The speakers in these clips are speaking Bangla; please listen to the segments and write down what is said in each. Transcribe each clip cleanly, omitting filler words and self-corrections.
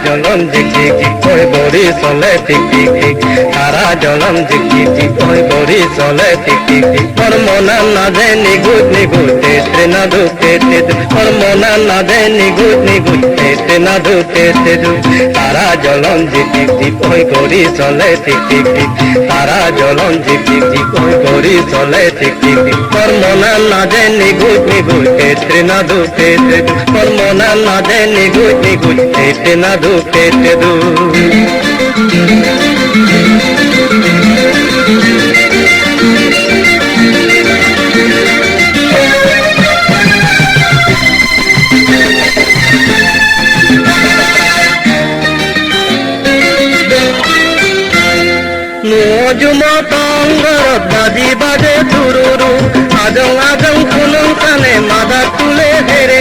জলম ঝিকি ওই বড়ি চলে টিক টিক টিক সারা জলম ঝিকি ওই বড়ি চলে টিক টিক টিক মোর মনা না দে নিগুত নিগুত তেতে না দু তেতে দু মোর মনা না দে নিগুত নিগুত তেতে না দু তেতে দু সারা জলম ঝিকি ওই বড়ি চলে টিক টিক টিক সারা জলম ঝিকি ওই বড়ি চলে টিক টিক টিক মোর মনা না দে নিগুত নিগুত তেতে না দু তেতে দু মোর মনা না দে নিগুত নিগুত তেতে না দু তেতে দু মজুমতঙ্গর বাজি বাজে তুরুরু আজং আজং কুলুং কানে মাথা তুলে হেরে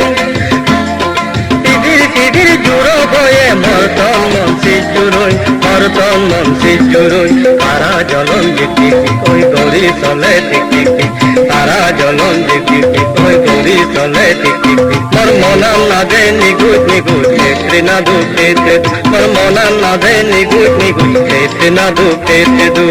সিদির জুড়ো বয়ে মরতন মন সিজুরই মরতন মন সিজুরই তারা জলন জিকি ওই গড়ি চলে টিক টিক টিক তারা জলন জিকি ওই গড়ি চলে টিক টিক টিক মোর মনাম না দে নিগুত নিগুত তেতে না দু তেতে দু মোর মনাম না দে নিগুত নিগুত তেতে না দু তেতে দু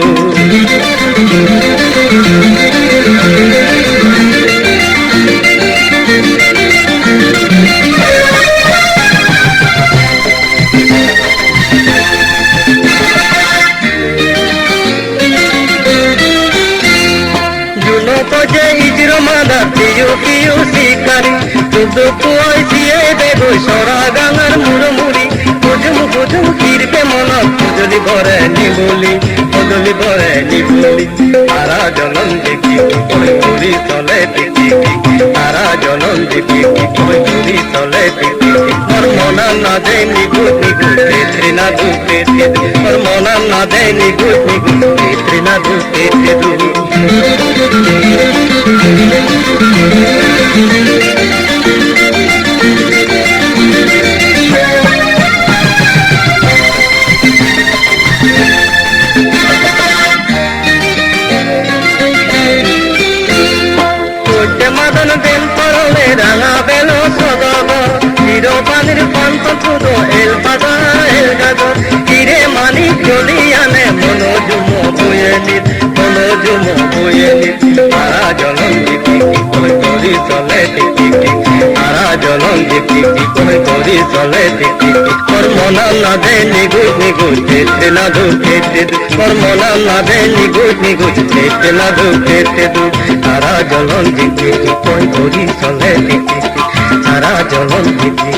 যে ইজরো মাদা পিউ পিউ শিকারি তুদু পুয়াই সিয়ে দেবো সরা গাঙার মুড়মুড়ি বুঝুম বুঝুম কিরবে মন পুজলি ভরে নিবুলি পুজলি ভরে নিবুলি তারা জলন দেখি ওই ঘুরি চলে দেখি তারা জলন দেখি ওই ঘুরি চলে দেখি মোর মনা না দে নিগুত নিগুত তেতে না দু তেতে দু মোর মনা না দে নিগুত নিগুত তেতে না দু তেতে দু মাদন বেল পরলে রাঙা বেল সদব হিরো পানির পন্ত পুদো এল পাতা এল গাজর হিরে মানি চলি আনে মনোজুম বয়ে নিত মনোজুম বয়ে নিত তারা জলন দিকি ওই গড়ি চলে টিকি টিক তারা জলন দিকি ওই গড়ি চলে টিকি টিক মোর মনা না দে নিগুত নিগুত তেতে না দু তেতে দু মোর মনা না দে নিগুত নিগুত তেতে না দু তেতে দু তারা জলন দিকি ওই গড়ি চলে টিকি টিক তারা জলন দিকি